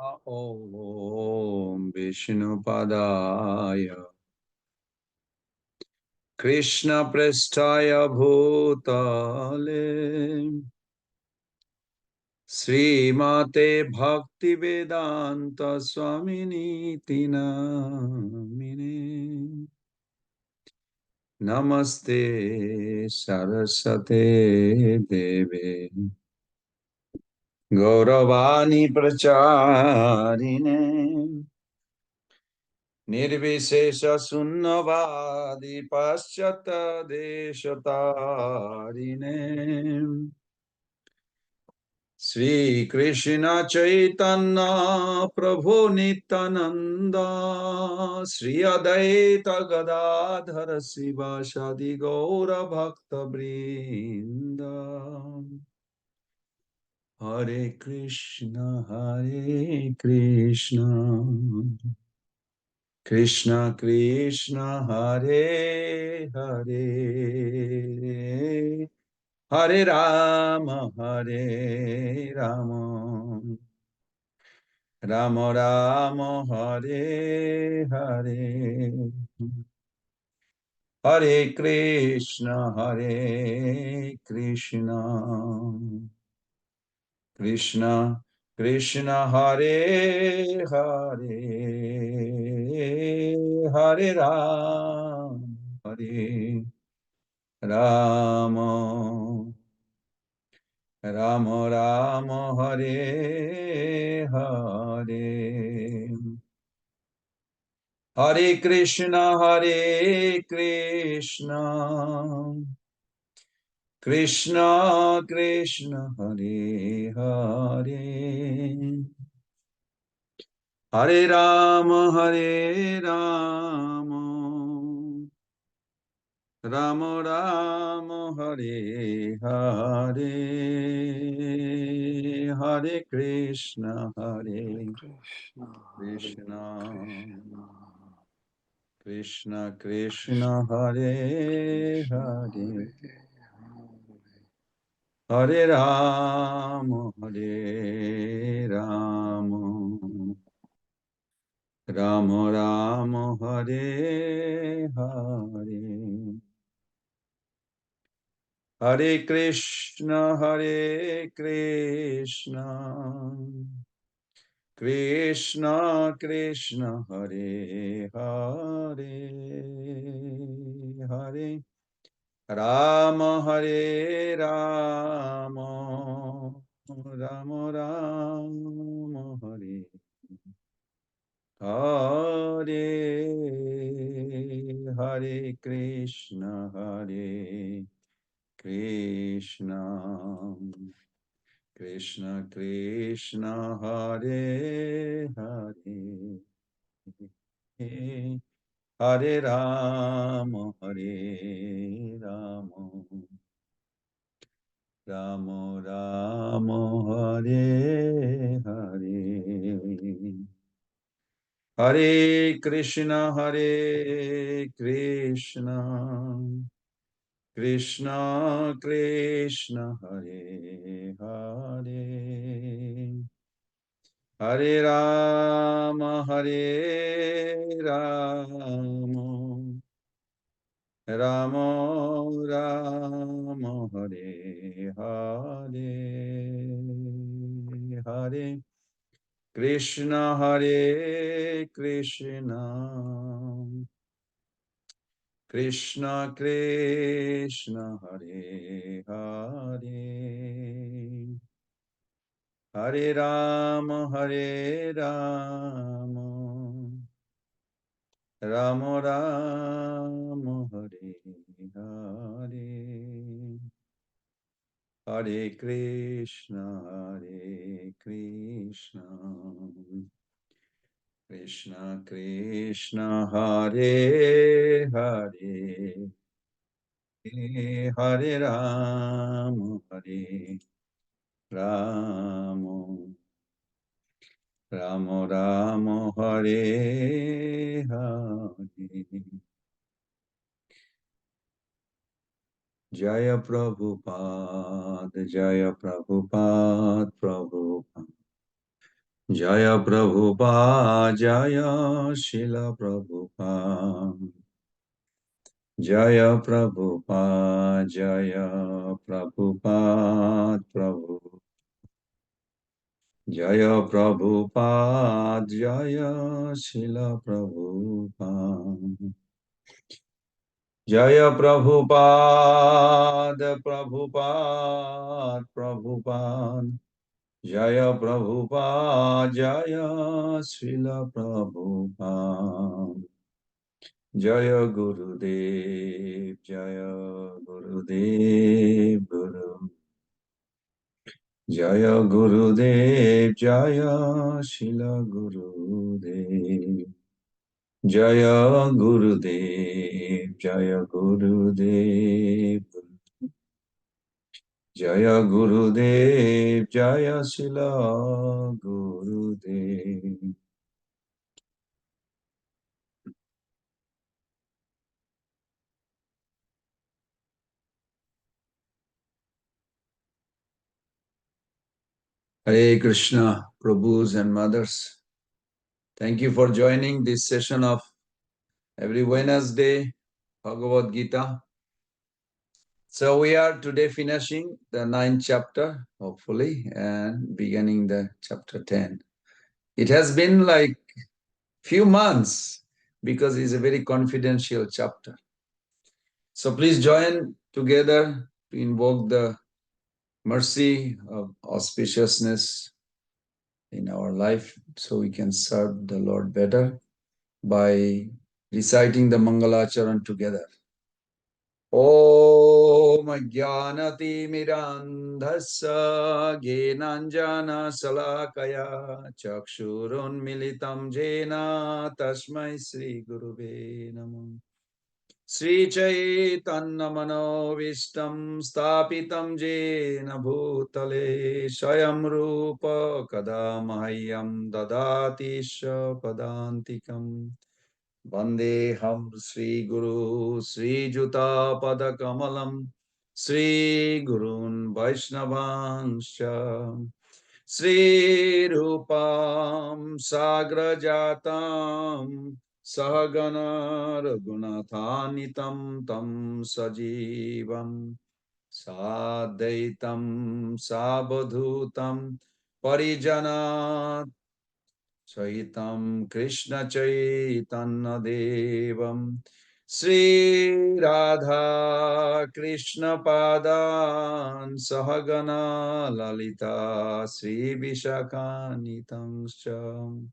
Om Vishnupadaya Krishna Prestaya Bhutale Srimate Bhaktivedanta Swaminiti Namine Namaste Sarasate Deve Gauravani Pracharine Nirvishesha Sunnavadi Paschata Deshatarine Sri Krishna Chaitanya Prabhu Nityananda Sri Adaita Gadadhara Sivasadi Gaura Bhakta Brinda Hare Krishna Krishna Krishna Hare Hare Hare Rama Hare Rama Rama Rama Hare Hare Hare Krishna Krishna Krishna Hare Hare Hare Rama Hare Rama Rama Rama Hare Hare Hare Krishna Krishna Krishna Hare Hare Hare Hare Rama Rama Rama Hare Hare Hare Hare Krishna Krishna, Hare Krishna Krishna, Krishna Krishna Krishna Hare Krishna, Hare Hare Hare. Hare Rama Hare Rama Rama Rama Hare Hare Hare Krishna Krishna Krishna Hare Hare Hare Rama Hare Rama Rama Rama Hare Hare Hare Krishna Krishna Krishna Krishna Hare Hare Hare Rama Rama Rama Hare Hare Hare Krishna Krishna Krishna Hare Hare Hare Rama Rama Rama Hare Hare Hare Krishna Krishna Krishna Hare Hare Hare Hare Rama Rama Rama Hare Hare Hare Krishna Krishna Krishna Hare Hare Hare Rama Rama Rama Hare Hare Jaya Prabhupada Prabhupada Jaya Prabhupada, Jaya Shila Prabhupada. Jaya Prabhupada, Jaya Prabhupada, Prabhu. Jaya Prabhupada, Jaya Shila Prabhupada. Jaya Prabhupada, Prabhupada, Prabhupada. Jaya Prabhupada, Jaya Srila Prabhupada. Jaya Gurudev, Jaya Gurudev, Guru. Jaya Gurudev, Jaya Srila Gurudev. Jaya Gurudev, Jaya Gurudev. Jaya Gurudev, Jaya Srila Gurudev. Hare Krishna, Prabhus and Mothers. Thank you for joining this session of every Wednesday, Bhagavad Gita. So we are today finishing the 9th chapter, hopefully, and beginning the chapter 10. It has been like few months because it's a very confidential chapter. So please join together to invoke the mercy of auspiciousness in our life so we can serve the Lord better by reciting the Mangalacharan together. Om Jnanatimirandhasya Gyenanjana Salakaya Chakshurun Militam Jena Tasmai Sri Gurube Namo Sri Chaitanya Manovistam Stapitam Jena Bhutale Swayam Rupa Kadamahyam Dadatisha Padantikam Vandeham Sri Guru Sri Juta Pada Kamalam Sri Gurun Vaishnavanscha Sri Rupam Sagrajatam Sahagana Raghunatanitam Tam Sajivam Sadaitam Sabadhutam Parijana Chaitam Krishna Chaitanya Devam Sri Radha Krishna Padan Sahagana Lalita Sri Vishakanitamscha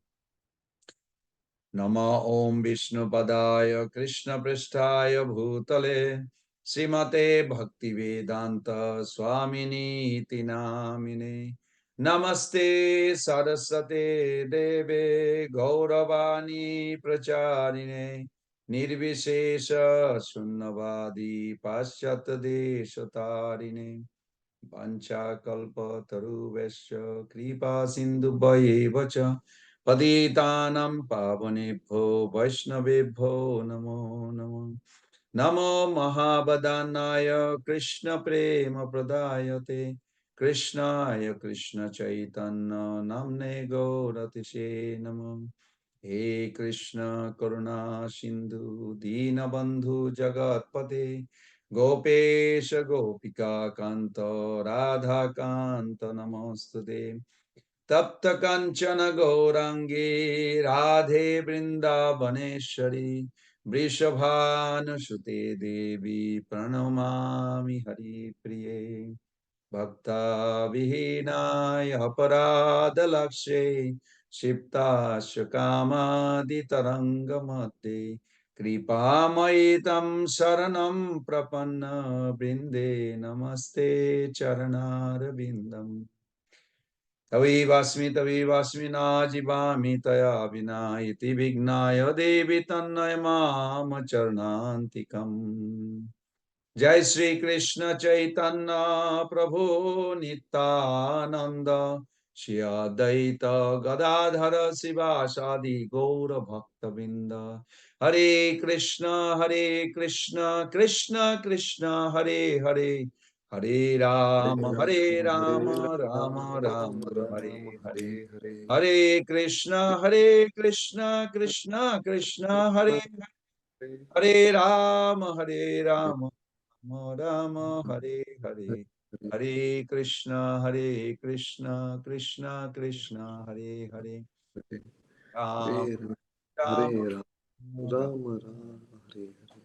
Nama Om Vishnu Padaya Krishna Prishtaya Bhutale Srimate Bhaktivedanta Swamini Iti Namine Namaste Sarasate Deve Gauravani Pracharine Nirvishesha Sunnavadi Paschat Deshatarine Panchakalpataruvesya Kripa Sindhubhayeva Patitanam Pavanebho Vaishnavebho Namo Namo Namo Mahabhadanaya Krishna Prema Pradayate Krishnaya Krishna Chaitanya Namne Gauratishe Namo He Krishna Karuna Sindhu Dinabandhu Jagatpate Gopesha Gopika Kanta Radha Kanta Namastude Tapta Kanchana Gaurangi Radhe Vrindavaneshwari Vrishabhanusute Devi Pranamami Hari Priye Bhakta Vihinay Aparada Lakshe Shipta Shakama Ditarangamate Kripamayitam Saranam Prapanna Brinde Namaste Charanarabindam Tavivasmi najivami taya vina iti vignaya devi tannaya mama charnantikam. Jai Sri Krishna Chaitanya Prabhu Nityananda Shri Advaita Gadadhara Sivasadi Gaura Bhakta Binda Hare Krishna Krishna Krishna Hare Hare Hare Rama, Hare Rama, Rama Rama, Hare Hare. Hare Krishna, Krishna Krishna, Hare Hare Rama, Rama Rama, Hare Hare. Hare Krishna, Krishna Krishna, Hare Hare. Ram, Ram, Hare Ram, Ram. Ram Ram, Hare Hare.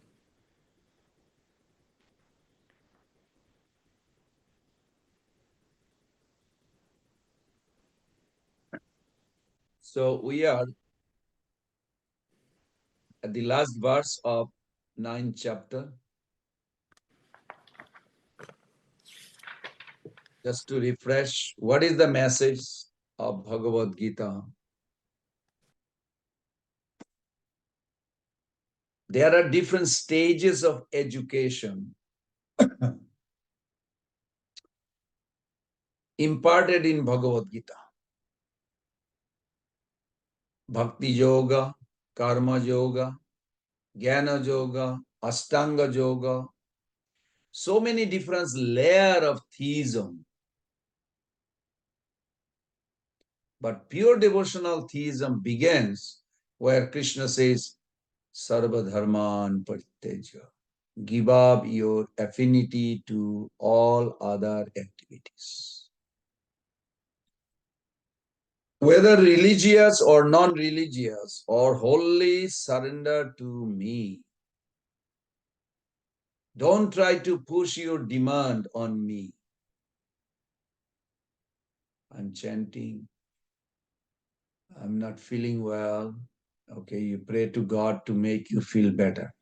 So we are at the last verse of 9th chapter. Just to refresh, what is the message of Bhagavad Gita? There are different stages of education imparted in Bhagavad Gita. Bhakti Yoga, Karma Yoga, Jnana Yoga, Astanga Yoga. So many different layers of theism. But pure devotional theism begins where Krishna says, Sarva Dharman Parityajya. Give up your affinity to all other activities. Whether religious or non-religious, or wholly surrender to me. Don't try to push your demand on me. I'm chanting. I'm not feeling well. Okay, you pray to God to make you feel better.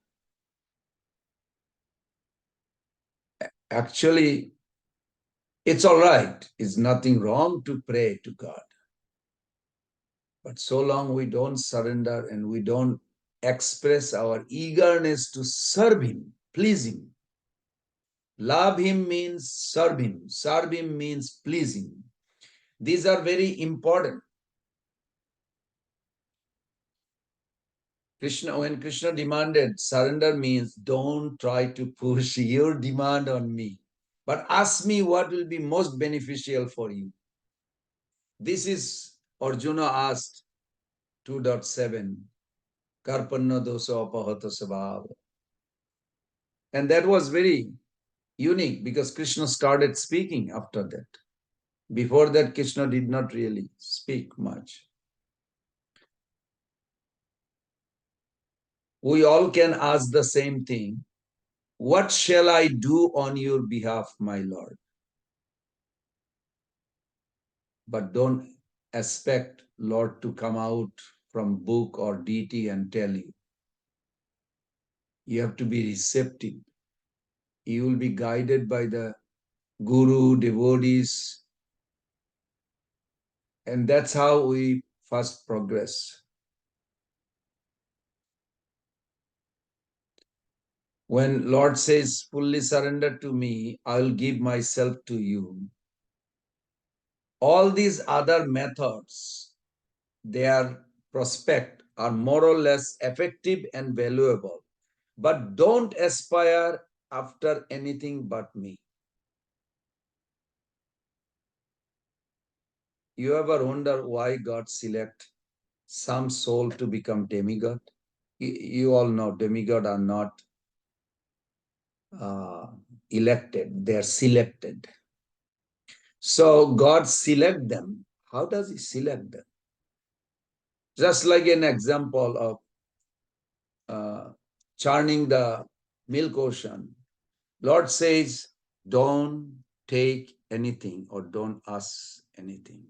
Actually, it's all right. It's nothing wrong to pray to God. But so long we don't surrender and we don't express our eagerness to serve Him, please Him. Love Him means serve Him. Serve Him means please Him. These are very important. When Krishna demanded, surrender means don't try to push your demand on me, but ask me what will be most beneficial for you. This is Arjuna asked 2.7, Karpanna dosa apahata sabhava. And that was very unique because Krishna started speaking after that. Before that, Krishna did not really speak much. We all can ask the same thing. What shall I do on your behalf, my Lord? But don't expect Lord to come out from book or deity and tell you. You have to be receptive. You will be guided by the guru, devotees, and that's how we first progress. When Lord says, fully surrender to me, I will give myself to you. All these other methods, their prospect are more or less effective and valuable. But don't aspire after anything but me. You ever wonder why God select some soul to become demigod? You all know demigod are not elected, they are selected. So God select them. How does He select them? Just like an example of churning the milk ocean. Lord says, don't take anything or don't ask anything.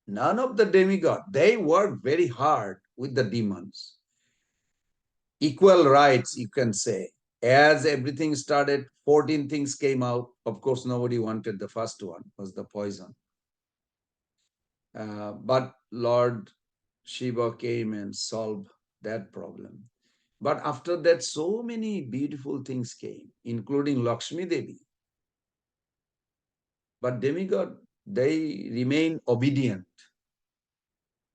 None of the demigod, they work very hard with the demons. Equal rights, you can say. As everything started, 14 things came out. Of course, nobody wanted the first one, was the poison. But Lord Shiva came and solved that problem. But after that, so many beautiful things came, including Lakshmi Devi. But demigod, they remain obedient.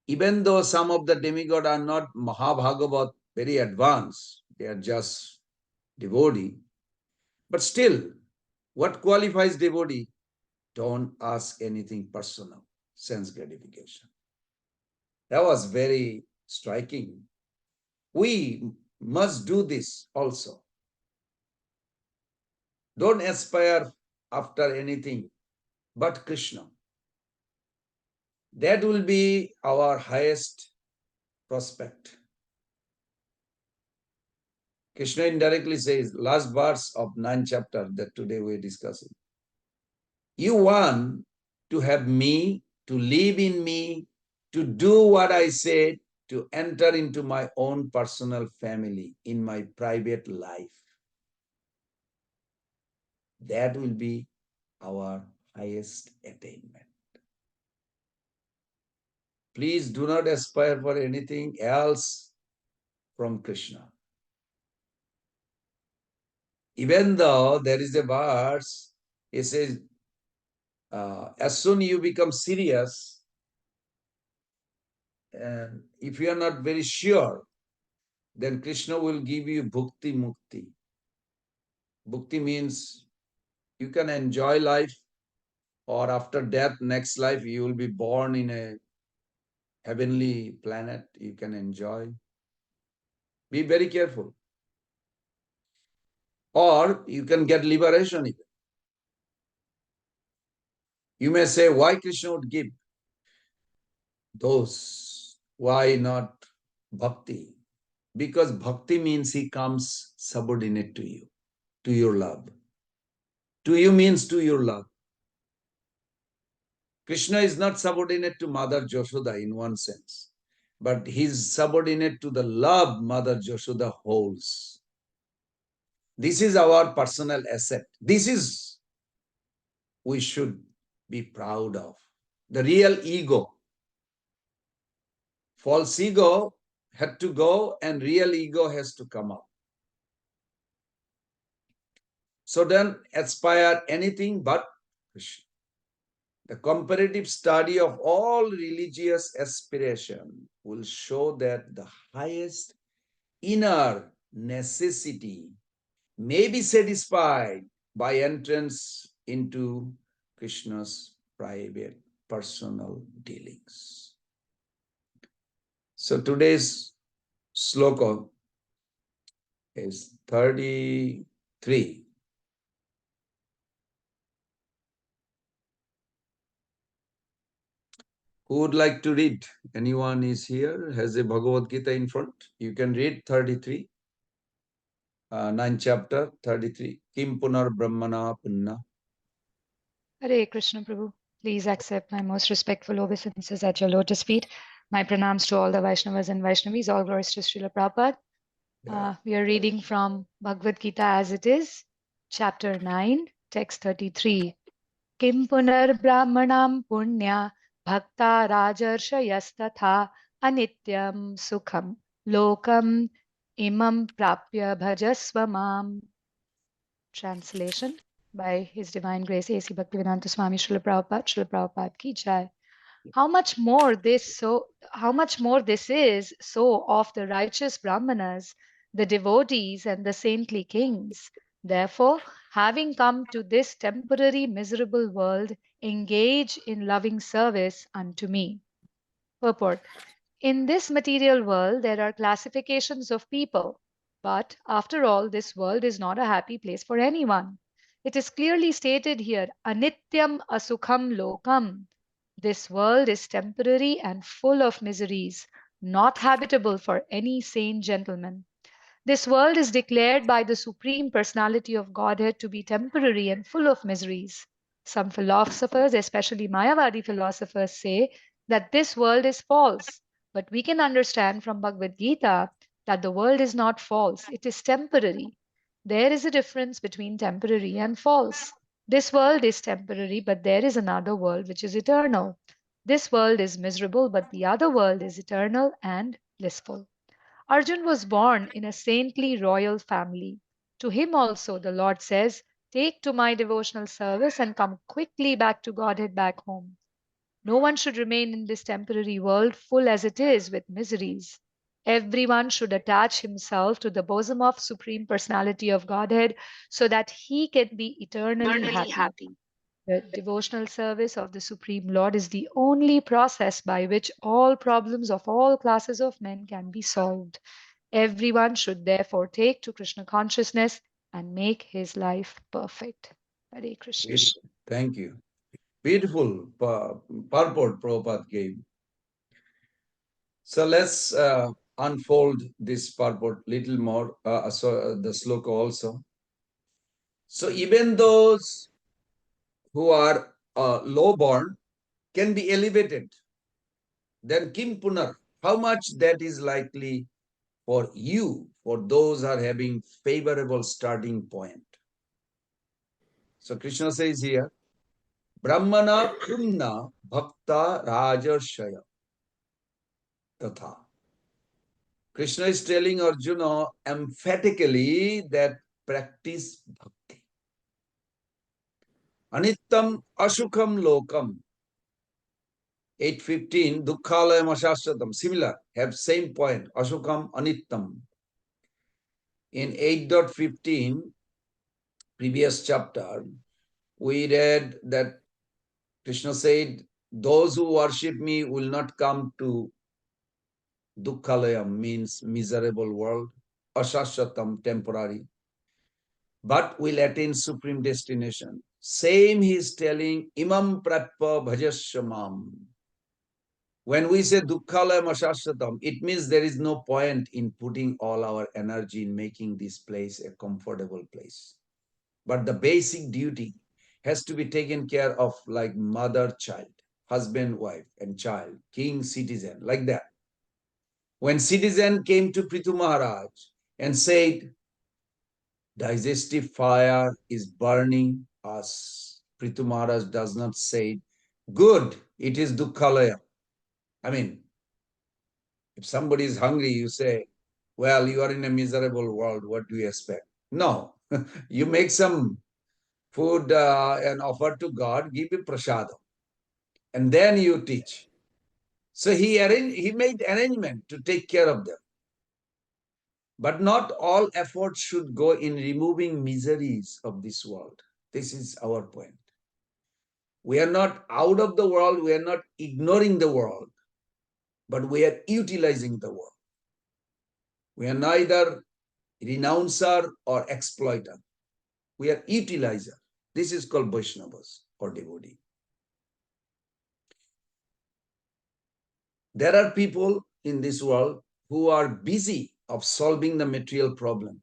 Even though some of the demigod are not Mahabhagavat, very advanced, they are just devotee. But still, What qualifies devotee? Don't ask anything personal, sense gratification. That was very striking. We must do this also. Don't aspire after anything but Krishna. That will be our highest prospect. Krishna indirectly says, last verse of 9th chapter that today we're discussing. You want to have me, to live in me, to do what I said, to enter into my own personal family, in my private life. That will be our highest attainment. Please do not aspire for anything else from Krishna. Even though there is a verse, it says, as soon you become serious, and if you are not very sure, then Krishna will give you bhukti mukti. Bhukti means you can enjoy life, or after death, next life, you will be born in a heavenly planet. You can enjoy. Be very careful. Or you can get liberation even. You may say, why Krishna would give those? Why not bhakti? Because bhakti means he comes subordinate to you, to your love. To you means to your love. Krishna is not subordinate to Mother Yashoda in one sense, but he is subordinate to the love Mother Yashoda holds. This is our personal asset. This is we should be proud of. The real ego. False ego had to go and real ego has to come up. So then aspire anything but Krishna. The comparative study of all religious aspiration will show that the highest inner necessity may be satisfied by entrance into Krishna's private personal dealings. So today's sloka is 33. Who would like to read? Anyone is here, has a Bhagavad Gita in front? You can read 33, 9th chapter, 33. Kim punar brahmana punna. Hare Krishna Prabhu. Please accept my most respectful obeisances at your lotus feet. My pranams to all the Vaishnavas and Vaishnavis. All glories to Srila Prabhupada. We are reading from Bhagavad Gita as it is, chapter 9, text 33. Kim punar brahmanam punya bhakta rajarshayasthatha anityam sukham lokam imam prapya bhajasva mam. Translation by His Divine Grace A.C. Bhaktivedanta Swami Srila Prabhupada ki jai. How much more this is so of the righteous Brahmanas, the devotees and the saintly kings. Therefore, having come to this temporary miserable world, engage in loving service unto me. Purport. In this material world, there are classifications of people, but after all, this world is not a happy place for anyone. It is clearly stated here, Anityam Asukham Lokam. This world is temporary and full of miseries, not habitable for any sane gentleman. This world is declared by the Supreme Personality of Godhead to be temporary and full of miseries. Some philosophers, especially Mayavadi philosophers, say that this world is false. But we can understand from Bhagavad Gita that the world is not false, it is temporary. There is a difference between temporary and false. This world is temporary, but there is another world which is eternal. This world is miserable, but the other world is eternal and blissful. Arjun was born in a saintly royal family. To him also the Lord says, take to my devotional service and come quickly back to Godhead back home. No one should remain in this temporary world full as it is with miseries. Everyone should attach himself to the bosom of Supreme Personality of Godhead so that he can be eternally happy. The devotional service of the Supreme Lord is the only process by which all problems of all classes of men can be solved. Everyone should therefore take to Krishna consciousness and make his life perfect. Hare Krishna. Thank you. Beautiful purport Prabhupada gave. So let's unfold this purport little more, the sloka also. So even those who are low-born can be elevated. Then Kim Punar, how much that is likely for you, for those are having favorable starting point. So Krishna says here, Brahmana Punna Bhakta Rajarshaya Tatha. Krishna is telling Arjuna emphatically that practice bhakti. Anittam Ashukam Lokam 8:15 Dukkhalayam Ashashratam. Similar, have same point. Ashukam Anittam. In 8.15, previous chapter, we read that Krishna said, those who worship me will not come to Dukkhalayam, means miserable world, Ashashratam, temporary, but will attain supreme destination. Same he is telling, Imam Prappa Bhajashamam. When we say Dukkhalayam Ashashratam, it means there is no point in putting all our energy in making this place a comfortable place. But the basic duty has to be taken care of like mother, child, husband, wife, and child, king, citizen, like that. When citizen came to Prithu Maharaj and said, digestive fire is burning us, Prithu Maharaj does not say, good, it is Dukkhalaya. I mean, if somebody is hungry, you say, well, you are in a miserable world, what do you expect? No, you make some food and offer to God, give you prasadam, and then you teach. So he made arrangement to take care of them. But not all efforts should go in removing miseries of this world. This is our point. We are not out of the world, we are not ignoring the world, but we are utilizing the world. We are neither renouncer or exploiter. We are utilizer. This is called Vaishnavas or devotee. There are people in this world who are busy of solving the material problem.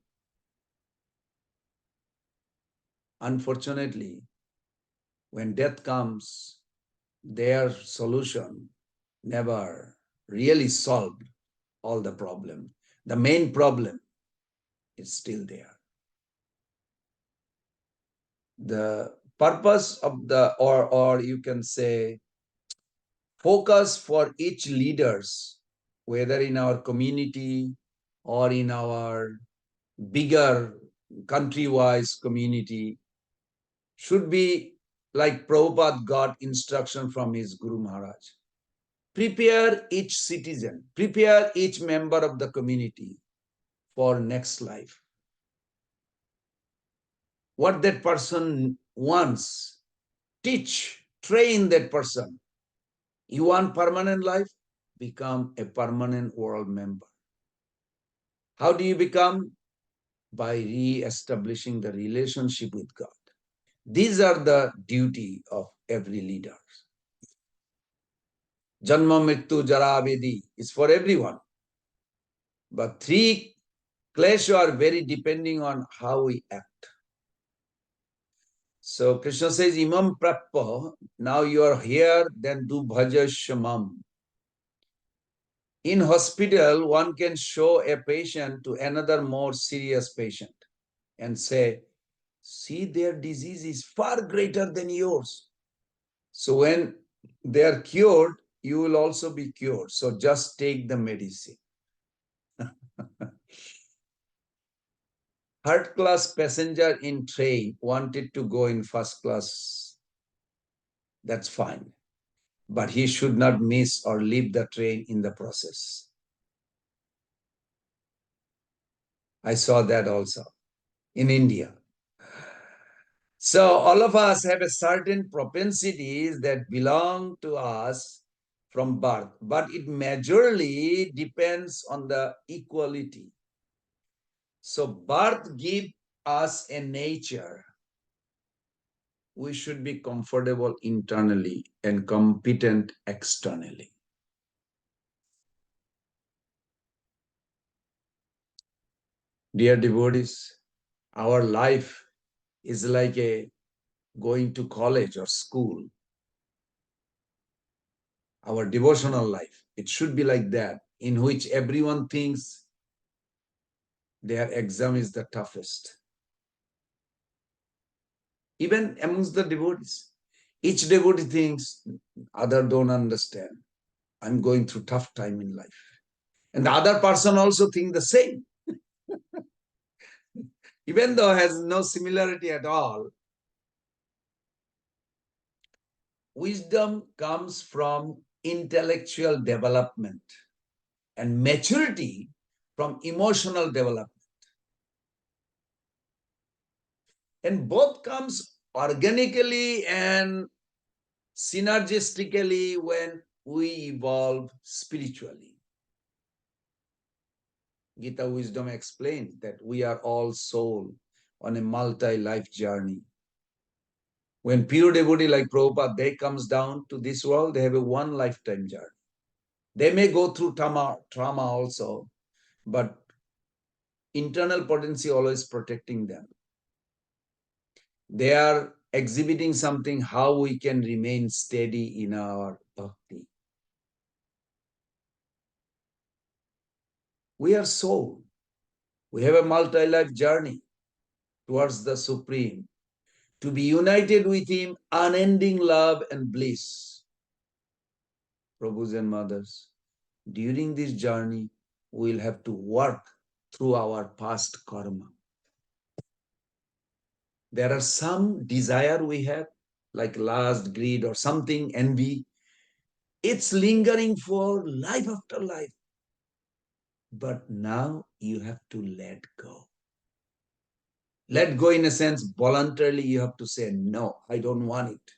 Unfortunately, when death comes, their solution never really solved all the problem. The main problem is still there. The purpose of the, or you can say, focus for each leaders, whether in our community or in our bigger country-wise community, should be like Prabhupada got instruction from his Guru Maharaj. Prepare each citizen, prepare each member of the community for next life. What that person wants, teach, train that person. You want permanent life? Become a permanent world member. How do you become? By re-establishing the relationship with God. These are the duty of every leader. Janma Mrityu Jara Vedi is for everyone. But three klesha are very depending on how we act. So Krishna says, Imam Prappa, now you are here, then do bhaja shamam. In hospital, one can show a patient to another more serious patient and say, see, their disease is far greater than yours. So when they are cured, you will also be cured. So just take the medicine. Third class passenger in train wanted to go in first class. That's fine. But he should not miss or leave the train in the process. I saw that also in India. So all of us have a certain propensities that belong to us from birth, but it majorly depends on the equality. So birth gives us a nature. We should be comfortable internally and competent externally. Dear devotees, our life is like a going to college or school. Our devotional life, it should be like that, in which everyone thinks their exam is the toughest. Even amongst the devotees, each devotee thinks other don't understand. I'm going through tough time in life. And the other person also think the same. Even though has no similarity at all. Wisdom comes from intellectual development and maturity from emotional development. And both comes organically and synergistically when we evolve spiritually. Gita wisdom explains that we are all soul on a multi-life journey. When pure devotee like Prabhupada, they comes down to this world, they have a one lifetime journey. They may go through trauma also, but internal potency always protecting them. They are exhibiting something how we can remain steady in our bhakti. We are soul. We have a multi-life journey towards the Supreme, to be united with Him, unending love and bliss. Prabhus and mothers, during this journey, we will have to work through our past karma. There are some desire we have, like lust, greed, or something, envy. It's lingering for life after life. But now you have to let go. Let go in a sense, voluntarily you have to say, no, I don't want it.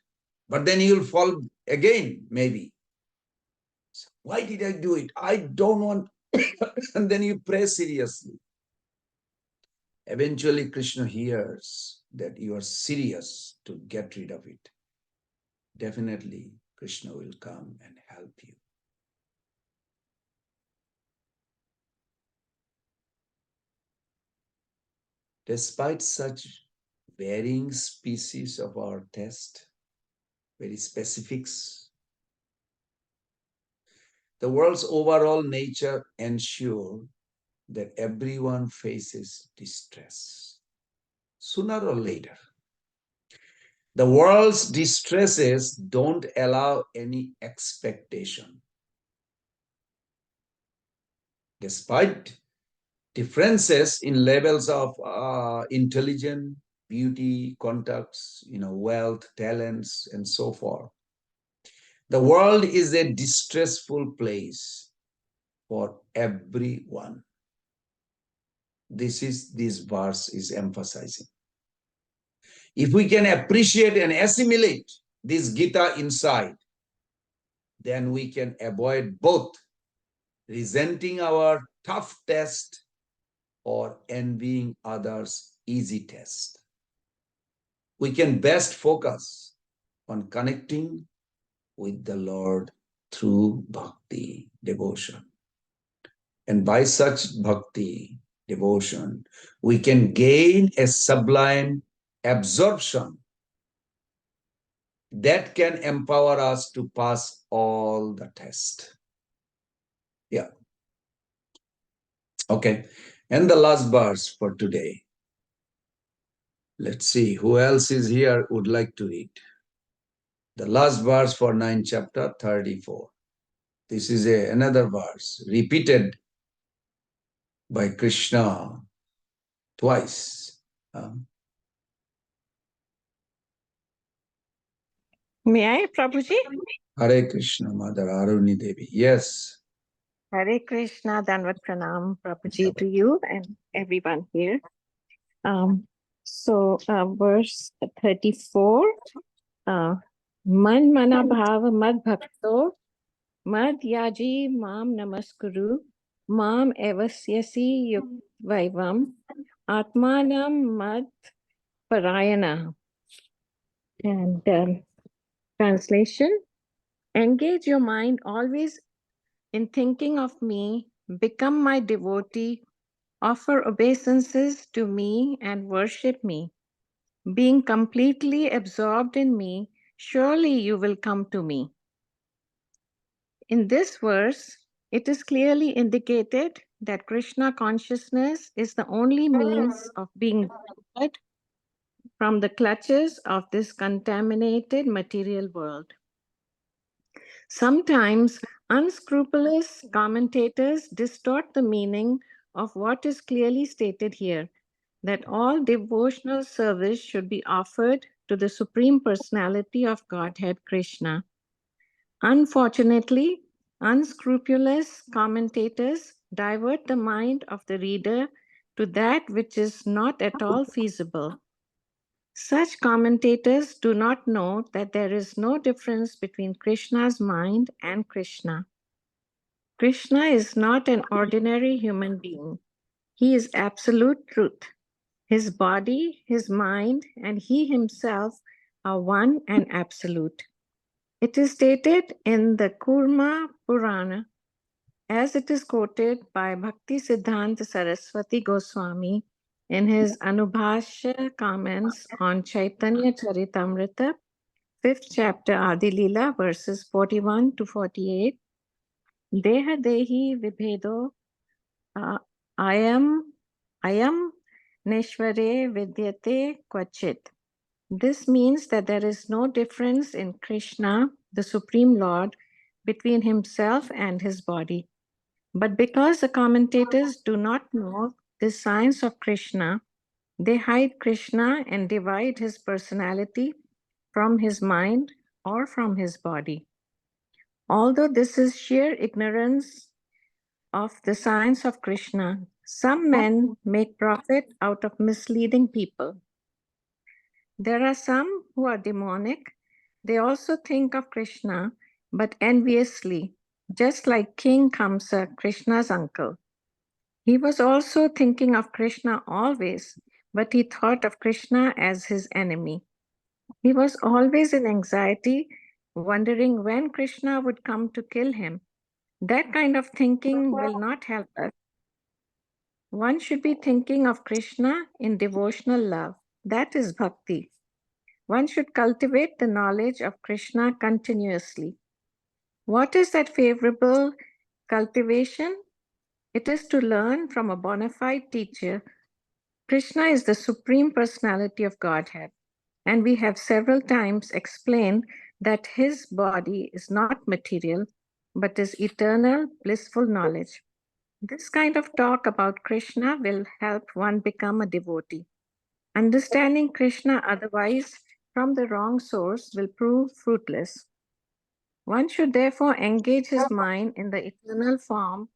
But then you'll fall again, maybe. Why did I do it? I don't want. And then you pray seriously. Eventually, Krishna hears that you are serious to get rid of it. Definitely, Krishna will come and help you. Despite such varying species of our test, very specifics, the world's overall nature ensures that everyone faces distress, sooner or later. The world's distresses don't allow any expectation. Despite differences in levels of intelligence, beauty, contacts, wealth, talents, and so forth, the world is a distressful place for everyone. This verse is emphasizing. If we can appreciate and assimilate this Gita inside, then we can avoid both resenting our tough test or envying others' easy test. We can best focus on connecting with the Lord through bhakti, devotion. And by such bhakti, devotion, we can gain a sublime absorption that can empower us to pass all the tests. Yeah. Okay. And the last verse for today. Let's see who else is here would like to read. The last verse for 9th chapter 34. This is another verse repeated by Krishna twice. May I, Prabhuji? Hare Krishna, Mother Aruni Devi. Yes. Hare Krishna, Danvat Pranam, Prabhuji to you and everyone here. Verse 34, Man Mana Bhava Mad Bhakto, Mad Yaji Mam Namaskuru, Mam Evasyasi Yukvaivam, Atmanam Mad Parayana. And translation, engage your mind always in thinking of me, become my devotee, offer obeisances to me and worship me. Being completely absorbed in me, surely you will come to me. In this verse, it is clearly indicated that Krishna consciousness is the only means of being delivered from the clutches of this contaminated material world. Sometimes unscrupulous commentators distort the meaning of what is clearly stated here, that all devotional service should be offered to the Supreme Personality of Godhead, Krishna. Unfortunately, unscrupulous commentators divert the mind of the reader to that which is not at all feasible. Such commentators do not know that there is no difference between Krishna's mind and Krishna. Krishna is not an ordinary human being. He is absolute truth. His body, his mind, and he himself are one and absolute. It is stated in the Kurma Purana, as it is quoted by Bhakti Siddhanta Saraswati Goswami in his Anubhashya comments on Chaitanya Charitamrita, 5th chapter Adi Lila, verses 41 to 48. Deha Dehi Vibhedo Ayam Neshware Vidyate Kvachit. This means that there is no difference in Krishna, the Supreme Lord, between himself and his body. But because the commentators do not know the science of Krishna, they hide Krishna and divide his personality from his mind or from his body. Although this is sheer ignorance of the science of Krishna, some men make profit out of misleading people. There are some who are demonic. They also think of Krishna, but enviously, just like King Kamsa, Krishna's uncle. He was also thinking of Krishna always, but he thought of Krishna as his enemy. He was always in anxiety, wondering when Krishna would come to kill him. That kind of thinking will not help us. One should be thinking of Krishna in devotional love. That is bhakti. One should cultivate the knowledge of Krishna continuously. What is that favorable cultivation? It is to learn from a bona fide teacher. Krishna is the Supreme Personality of Godhead, and we have several times explained that his body is not material, but is eternal, blissful knowledge. This kind of talk about Krishna will help one become a devotee. Understanding Krishna otherwise from the wrong source will prove fruitless. One should therefore engage his mind in the eternal form,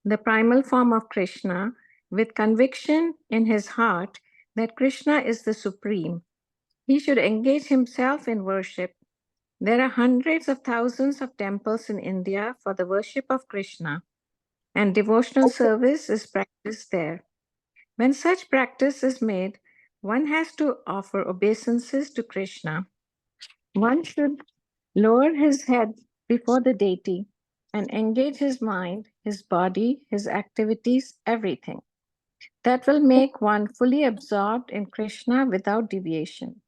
the primal form of Krishna, with conviction in his heart that Krishna is the supreme. He should engage himself in worship. There are hundreds of thousands of temples in India for the worship of Krishna, and devotional service is practiced there. When such practice is made, one has to offer obeisances to Krishna. One should lower his head before the deity and engage his mind, his body, his activities, everything. That will make one fully absorbed in Krishna without deviation.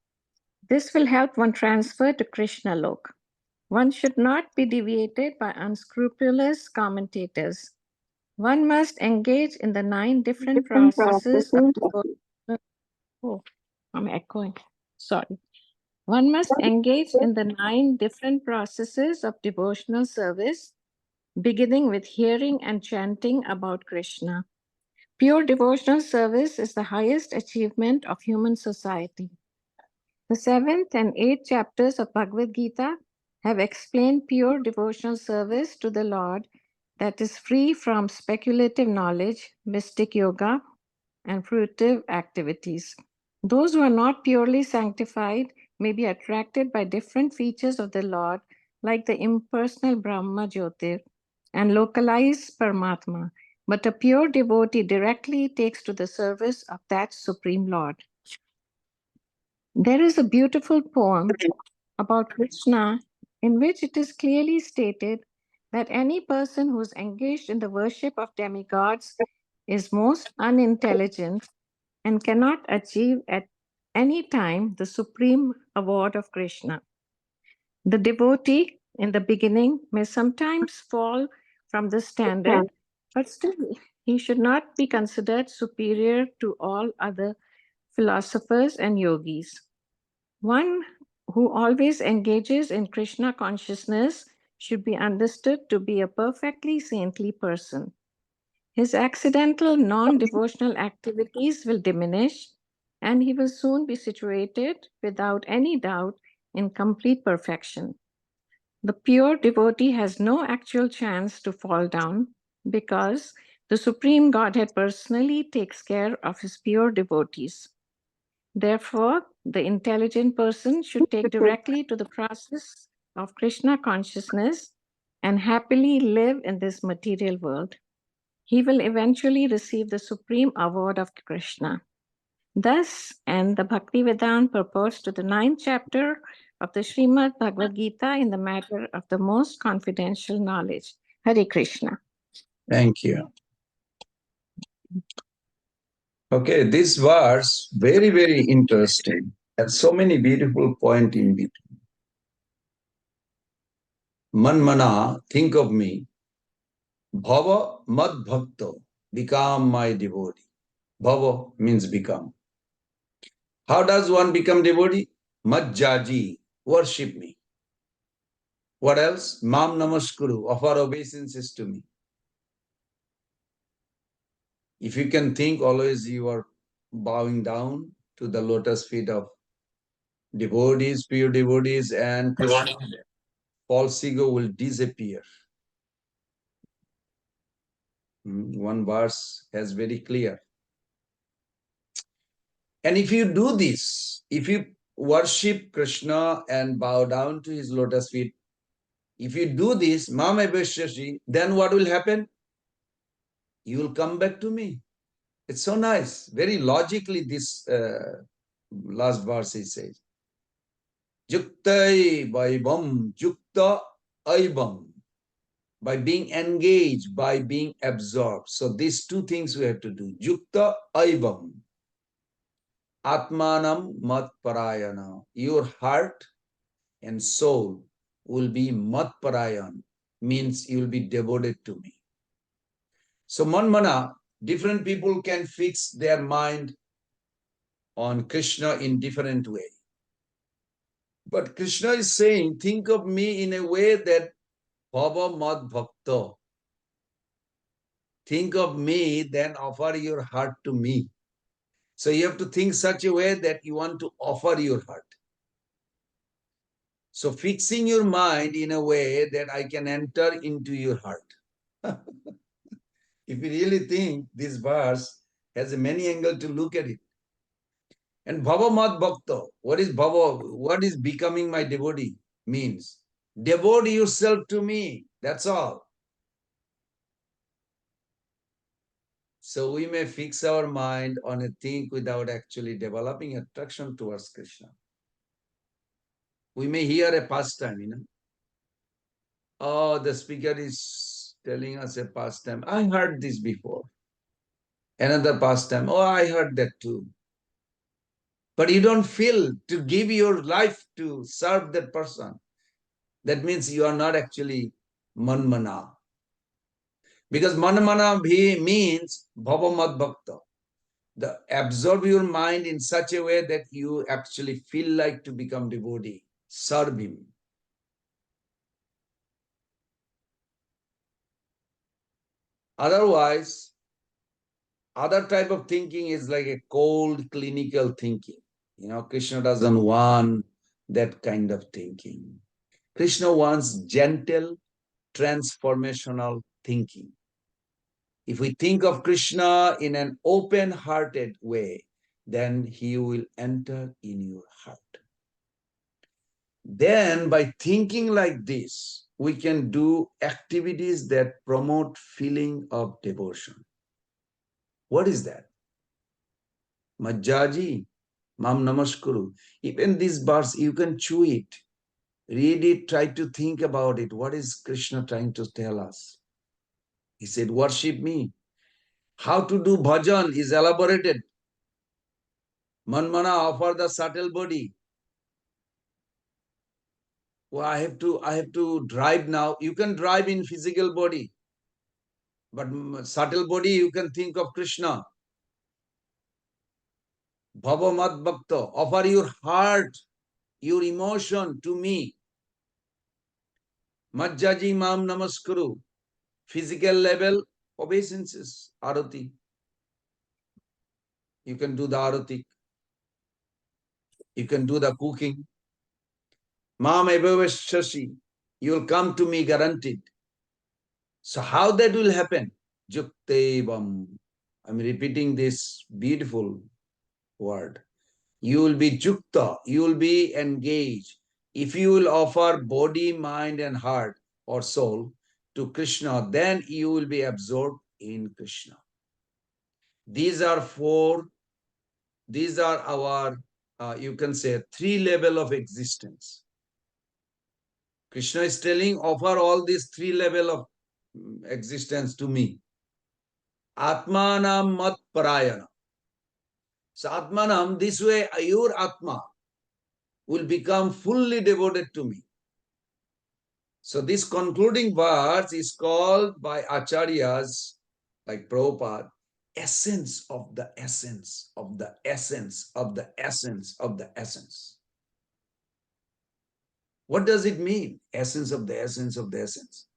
This will help one transfer to Krishna Lok. One should not be deviated by unscrupulous commentators. One must engage in the 9 different processes of devotion. Oh, I'm echoing. Sorry. One must engage in the 9 different processes of devotional service, beginning with hearing and chanting about Krishna. Pure devotional service is the highest achievement of human society. The 7th and 8th chapters of Bhagavad Gita have explained pure devotional service to the Lord that is free from speculative knowledge, mystic yoga, and fruitive activities. Those who are not purely sanctified may be attracted by different features of the Lord, like the impersonal Brahma Jyotir and localized Paramatma, but a pure devotee directly takes to the service of that Supreme Lord. There is a beautiful poem about Krishna in which it is clearly stated that any person who is engaged in the worship of demigods is most unintelligent and cannot achieve at any time the supreme award of Krishna. The devotee in the beginning may sometimes fall from the standard, but still he should not be considered superior to all other philosophers and yogis. One who always engages in Krishna consciousness should be understood to be a perfectly saintly person. His accidental non-devotional activities will diminish, and he will soon be situated without any doubt in complete perfection. The pure devotee has no actual chance to fall down because the Supreme Godhead personally takes care of his pure devotees. Therefore, the intelligent person should take directly to the process of Krishna consciousness and happily live in this material world. He will eventually receive the supreme award of Krishna. Thus, and the Bhaktivedanta purports to the 9th chapter of the Srimad Bhagavad Gita in the matter of the most confidential knowledge. Hare Krishna. Thank you. Okay, this verse, very, very interesting. Has so many beautiful points in it. Manmana, think of me. Bhava mad bhakto, become my devotee. Bhava means become. How does one become devotee? Majjaji, worship me. What else? Mam namaskuru, offer obeisances to me. If you can think, always you are bowing down to the lotus feet of devotees, pure devotees, and Krishna, false ego will disappear. One verse has very clear. And if you do this, if you worship Krishna and bow down to his lotus feet, if you do this, Mama Vaishyashi, then what will happen? You will come back to me. It's so nice. Very logically, this last verse it says. Yuktai vaibam, yukta aibam. By being engaged, by being absorbed. So these two things we have to do. Yukta aibam. Atmanam mat parayana. Your heart and soul will be mat parayan, means you will be devoted to me. So manmana, different people can fix their mind on Krishna in different way. But Krishna is saying, think of me in a way that Bhava Mad Bhakta. Think of me, then offer your heart to me. So you have to think such a way that you want to offer your heart. So fixing your mind in a way that I can enter into your heart. If you really think this verse has a many angle to look at it. And Bhava Mad Bhakta, what is Bhava? What is becoming my devotee means? Devote yourself to me. That's all. So we may fix our mind on a thing without actually developing attraction towards Krishna. We may hear a pastime, Oh, the speaker is telling us a pastime. I heard this before. Another pastime. Oh, I heard that too. But you don't feel to give your life to serve that person. That means you are not actually manmana. Because manmana means bhavamad bhakta. Absorb your mind in such a way that you actually feel like to become devotee. Serve him. Otherwise, other type of thinking is like a cold, clinical thinking. Krishna doesn't want that kind of thinking. Krishna wants gentle, transformational thinking. If we think of Krishna in an open-hearted way, then he will enter in your heart. Then by thinking like this, we can do activities that promote feeling of devotion. What is that? Majjaji, Mam Namaskuru. Even this verse, you can chew it, read it, try to think about it. What is Krishna trying to tell us? He said, worship me. How to do bhajan is elaborated. Manmana offer the subtle body. Well, I have to drive now. You can drive in physical body, but subtle body, you can think of Krishna. Bhava mat bhakta, offer your heart, your emotion to me. Majjaji mam namaskuru. Physical level, obeisances, arati. You can do the arati. You can do the cooking. Mam evavashashi. You will come to me guaranteed. So how that will happen? Juktevam. I'm repeating this beautiful word. You will be jukta, you will be engaged. If you will offer body, mind and heart or soul to Krishna, then you will be absorbed in Krishna. These are our, you can say, 3 levels of existence. Krishna is telling, offer all these 3 levels of existence to me. Atmanam mat parayana. So Atmanam, this way your Atma will become fully devoted to me. So this concluding verse is called by acharyas like Prabhupada, essence of the essence of the essence of the essence of the essence. What does it mean? Essence of the essence of the essence.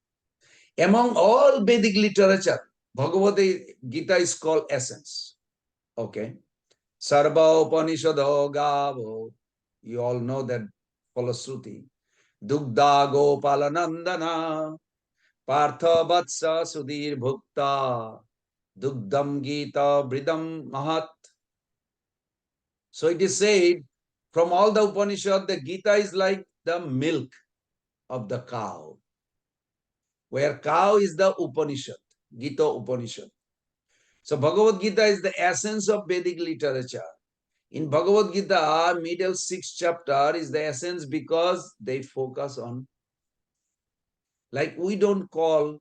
Among all Vedic literature, Bhagavad Gita is called essence. Okay. Sarva Upanishado Gavo. You all know that Falashruti. Dugda Gopalanandana. Partha Vatsa Sudhir Bhukta. Dugdam Gita Bridam Mahat. So it is said, from all the Upanishad, the Gita is like the milk of the cow. Where cow is the Upanishad, Gita Upanishad. So Bhagavad Gita is the essence of Vedic literature. In Bhagavad Gita, middle 6th chapter is the essence because they focus on, like we don't call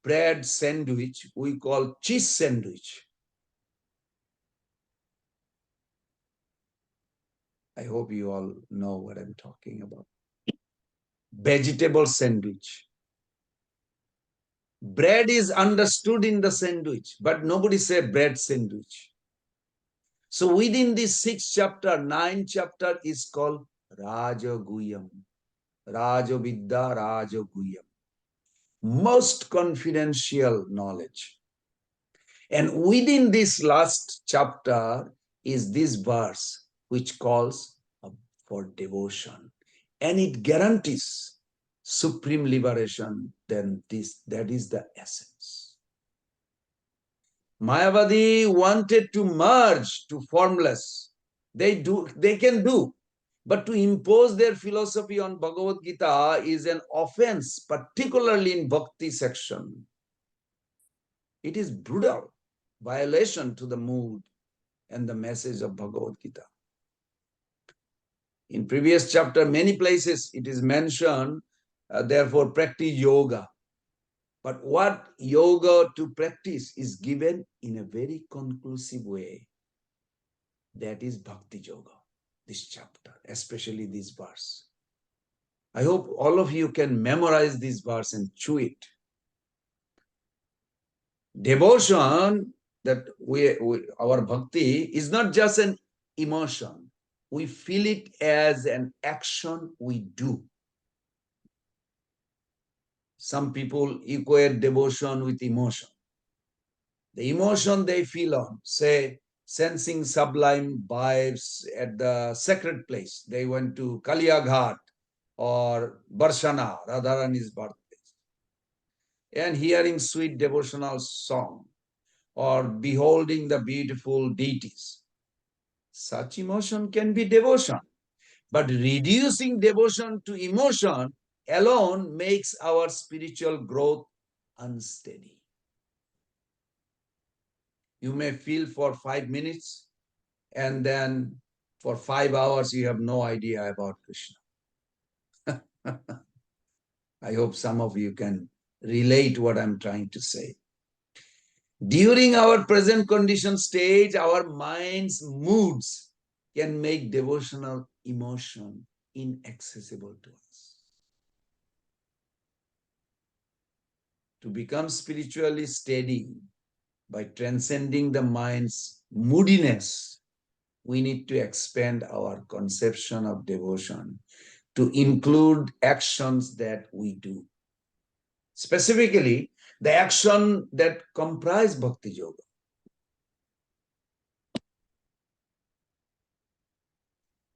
bread sandwich, we call cheese sandwich. I hope you all know what I'm talking about. Vegetable sandwich. Bread is understood in the sandwich, but nobody say bread sandwich. So within this 6th chapter, 9th chapter is called Rajaguyam. Rajavidya Rajaguyam. Most confidential knowledge. And within this last chapter is this verse which calls for devotion. And it guarantees supreme liberation. Then that is the essence. Mayavadi wanted to merge to formless. They can do. But to impose their philosophy on Bhagavad Gita is an offense, particularly in Bhakti section. It is brutal violation to the mood and the message of Bhagavad Gita. In previous chapter, many places it is mentioned, therefore practice yoga. But what yoga to practice is given in a very conclusive way. That is Bhakti Yoga, this chapter, especially this verse. I hope all of you can memorize this verse and chew it. Devotion, that our bhakti is not just an emotion. We feel it as an action we do. Some people equate devotion with emotion. The emotion they feel on, say, sensing sublime vibes at the sacred place. They went to Kalia Ghat or Barshana, Radharani's birthplace. and hearing sweet devotional song or beholding the beautiful deities. Such emotion can be devotion, but reducing devotion to emotion alone makes our spiritual growth unsteady. You may feel for 5 minutes, and then for 5 hours you have no idea about Krishna. I hope some of you can relate what I'm trying to say. During our present condition stage, our mind's moods can make devotional emotion inaccessible to us. To become spiritually steady by transcending the mind's moodiness, we need to expand our conception of devotion to include actions that we do. Specifically, the action that comprise Bhakti Yoga.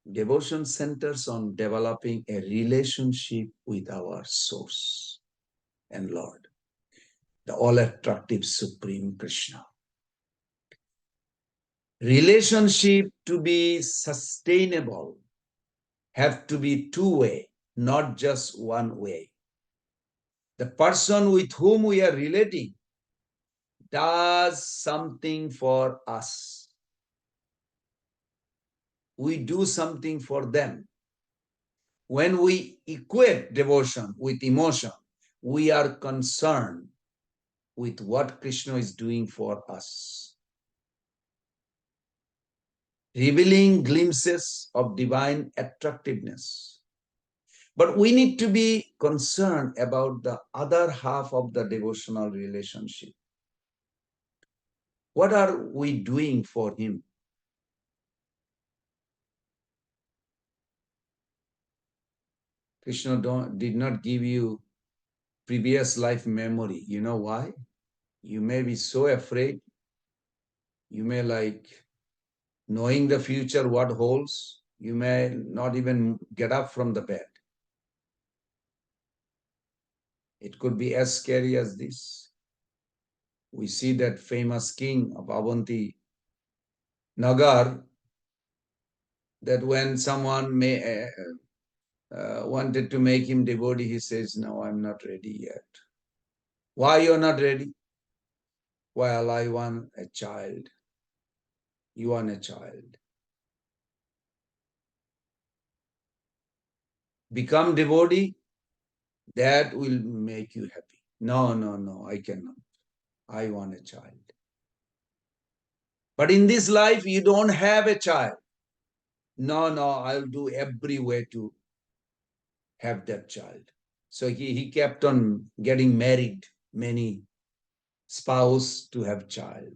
Devotion centers on developing a relationship with our source and Lord, the all-attractive Supreme Krishna. Relationship to be sustainable have to be two-way, not just one way. The person with whom we are relating does something for us. We do something for them. When we equate devotion with emotion, we are concerned with what Krishna is doing for us. Revealing glimpses of divine attractiveness. But we need to be concerned about the other half of the devotional relationship. What are we doing for him? Krishna did not give you previous life memory. You know why? You may be so afraid. You may like knowing the future, what holds. You may not even get up from the bed. It could be as scary as this. We see that famous king of Avanti Nagar, that when someone wanted to make him devotee, he says, no, I'm not ready yet. Why you're not ready? Well, I want a child. You want a child. Become devotee, that will make you happy. No, no, no, I cannot. I want a child. But in this life, you don't have a child. No, no, I'll do every way to have that child. So he kept on getting married, many spouse to have child,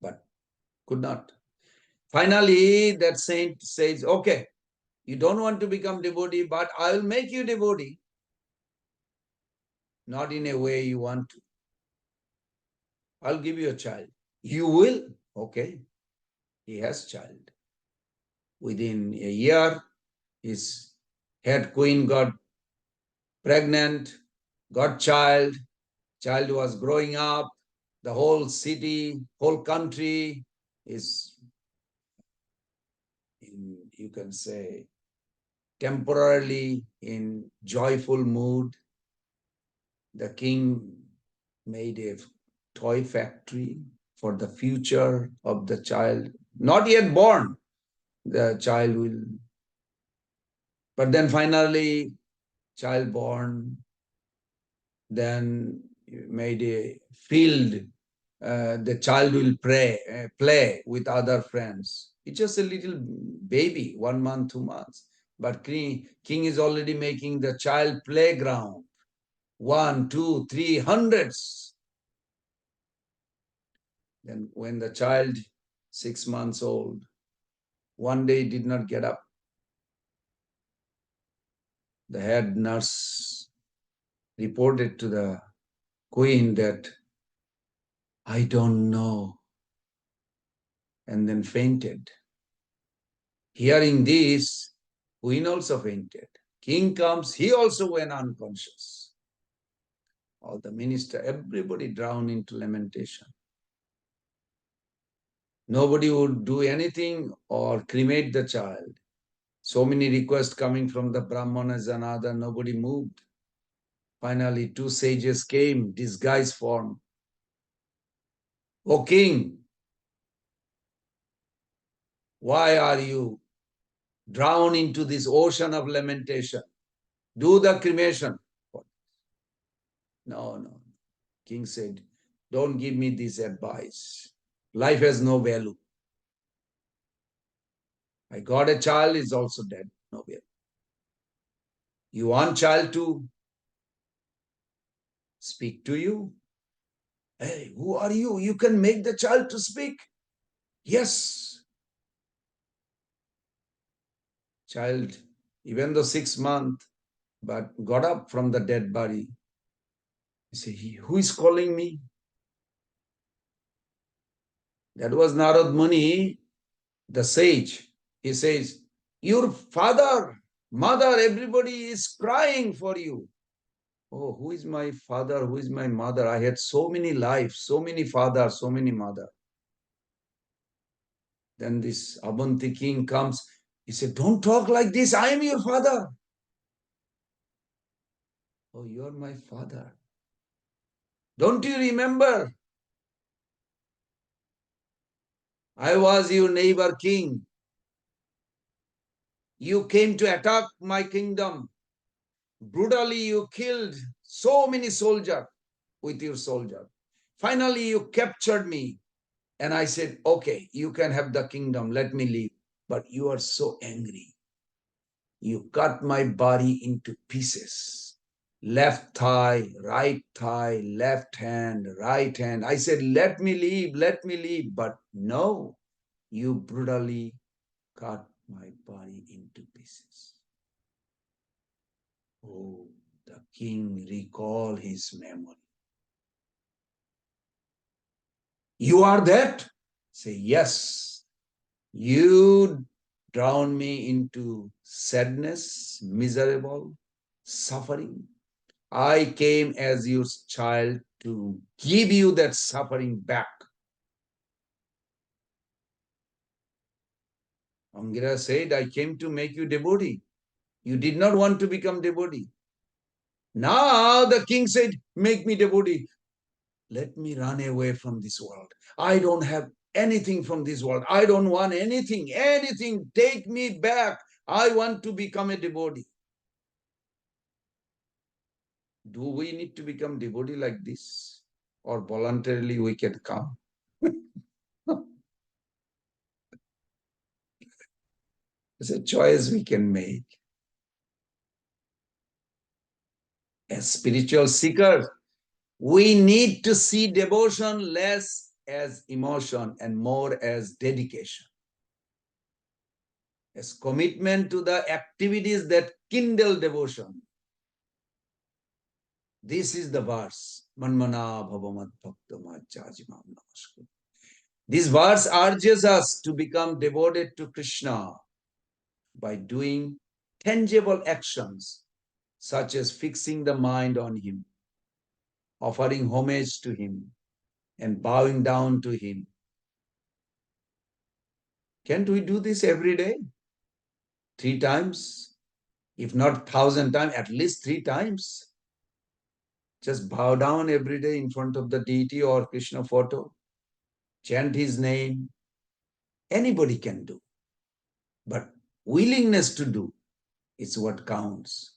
but could not. Finally, that saint says, okay, you don't want to become devotee, but I'll make you devotee. Not in a way you want to. I'll give you a child. You will? Okay. He has child. Within a year, his head queen got pregnant, got child. Child was growing up. The whole city, whole country is in, you can say, temporarily in joyful mood. The king made a toy factory for the future of the child, not yet born. The child will, but then finally, child born, then made a field. The child will play with other friends. It's just a little baby, 1 month, 2 months. But king is already making the child playground. 1, 2, 3, hundreds. Then when the child, 6 months old, one day did not get up, the head nurse reported to the queen that, I don't know, and then fainted. Hearing this, queen also fainted. King comes, he also went unconscious. All the minister, everybody drowned into lamentation. Nobody would do anything or cremate the child. So many requests coming from the Brahmanas and other, nobody moved. Finally, two sages came, disguised form. O king, why are you drowned into this ocean of lamentation? Do the cremation. No. King said, don't give me this advice. Life has no value. I got a child, is also dead. No value. You want child to speak to you? Hey, who are you? You can make the child to speak. Yes. Child, even though 6 months, but got up from the dead body. You say, who is calling me? That was Narad Muni, the sage. He says, your father, mother, everybody is crying for you. Oh, who is my father? Who is my mother? I had so many lives, so many fathers, so many mothers. Then this Abanti king comes. He said, don't talk like this. I am your father. Oh, you are my father. Don't you remember? I was your neighbor king. You came to attack my kingdom. Brutally, you killed so many soldiers with your soldier. Finally, you captured me. And I said, okay, you can have the kingdom. Let me leave. But you are so angry. You cut my body into pieces. Left thigh, left hand, right hand. I said, let me leave, let me leave. But no, you brutally cut my body into pieces. Oh, the king recall his memory. You are that? Say, yes. You drown me into sadness, miserable, suffering. I came as your child to give you that suffering back. Angira said, I came to make you devotee. You did not want to become devotee. Now the king said, make me devotee. Let me run away from this world. I don't have anything from this world. I don't want anything. Take me back. I want to become a devotee. Do we need to become devotee like this? Or voluntarily we can come? It's a choice we can make. As spiritual seekers, we need to see devotion less as emotion and more as dedication, as commitment to the activities that kindle devotion. This is the verse. Manmana bhavamat bhaktamajjajimam namaskar. This verse urges us to become devoted to Krishna by doing tangible actions such as fixing the mind on him, offering homage to him, and bowing down to him. Can't we do this every day? 3 times? If not 1,000 times, at least 3 times. Just bow down every day in front of the deity or Krishna photo. Chant his name. Anybody can do. But willingness to do is what counts.